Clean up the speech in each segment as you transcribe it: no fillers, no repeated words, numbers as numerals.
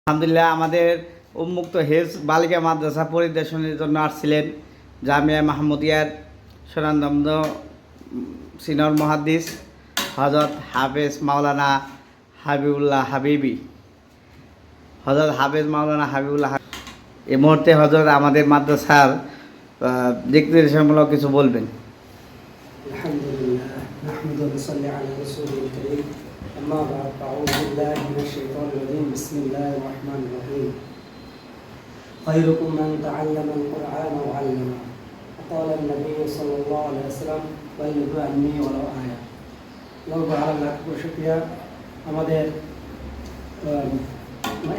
আলহামদুলিল্লাহ আমাদের উন্মুক্ত হেজ বালিকা মাদ্রাসা পরিদর্শনের জন্য আসছিলেন জামিয়া মাহমুদিয়ার সুনামধন্য সিনিয়র মুহাদ্দিস হযরত হাফেজ মাওলানা হাবিবুল্লাহ হাবিবি। হযরত হাফেজ মাওলানা হাবিবুল্লাহ এই মুহূর্তে হযরত আমাদের মাদ্রাসার দিক নির্দেশনামূলক কিছু বলবেন। আলহামদুলিল্লাহ নাহমাদু ওয়া নুসাল্লি আলা রাসূলিল কারীম أما بعد أعوذ بالله من الشيطان الرجيم بسم الله الرحمن الرحيم خيركم من تعلم القرآن وعلمه وقال النبي صلى الله عليه وسلم بلغوا عني ولو آية লগ আল্লাহ শুকরিয়া আমাদের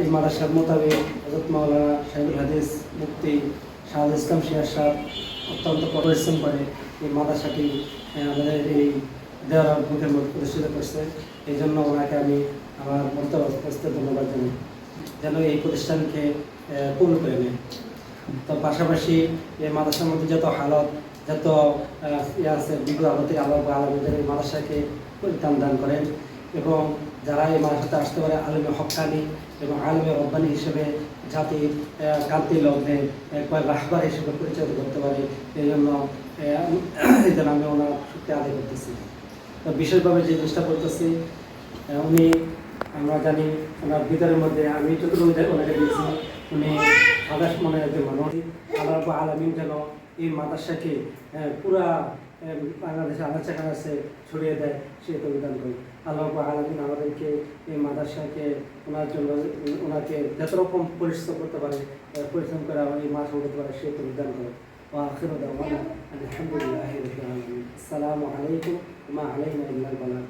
এই মাদ্রাসার মোতাবেক হযরত মাওলানা শাইখুল হাদিস মুফতি শাহুল ইসলাম শিয়া সাহেব অত্যন্ত পরিশ্রম করে এই মাদ্রাসাটি আমাদের এই দেওয়ার বুকের মধ্যে প্রতিষ্ঠিত করছে। এই জন্য ওনাকে আমি আমার মন্তব্য ধন্যবাদ জানাই যেন এই প্রতিষ্ঠানকে পূর্ণ করে নেয়। তো পাশাপাশি এই মাদ্রাসার মধ্যে যত হালত যত ইয়ে আছে বিগত আলতে আল্লাহ আলমদের এই মাদ্রাসাকে পরিত্রাণ দান করেন এবং যারা এই মাদ্রাসাতে আসতে পারে আলমে হক্কানি এবং আলমে রব্বানি হিসেবে জাতির কান্তি লগ্নে একবার রাহবার হিসেবে পরিচালিত করতে পারে এই জন্য আমি ওনার সত্যি আদায় করতেছি। তো বিশেষভাবে যে জিনিসটা বলতেছি উনি আমরা জানি ওনার ভিতরের মধ্যে আমি যতটুকু ওনাকে দিয়েছি উনি সাদাস মনের একজন মানুষ। আল্লাহ আলমিন যেন এই মাদ্রাসাকে পুরা বাংলাদেশে আনাচে কানাচে ছড়িয়ে দেয় সে অভিধান করি। আল্লাহ আলমিন আমাদেরকে এই মাদ্রাসাকে ওনার জন্য ওনাকে যত রকম পরিশ্রম করতে পারে পরিশ্রম করে এই মাস করতে পারে সে অভিধান করে। وآخر دعوانا الحمد لله رب العالمين السلام عليكم وما علينا إلا البلاغ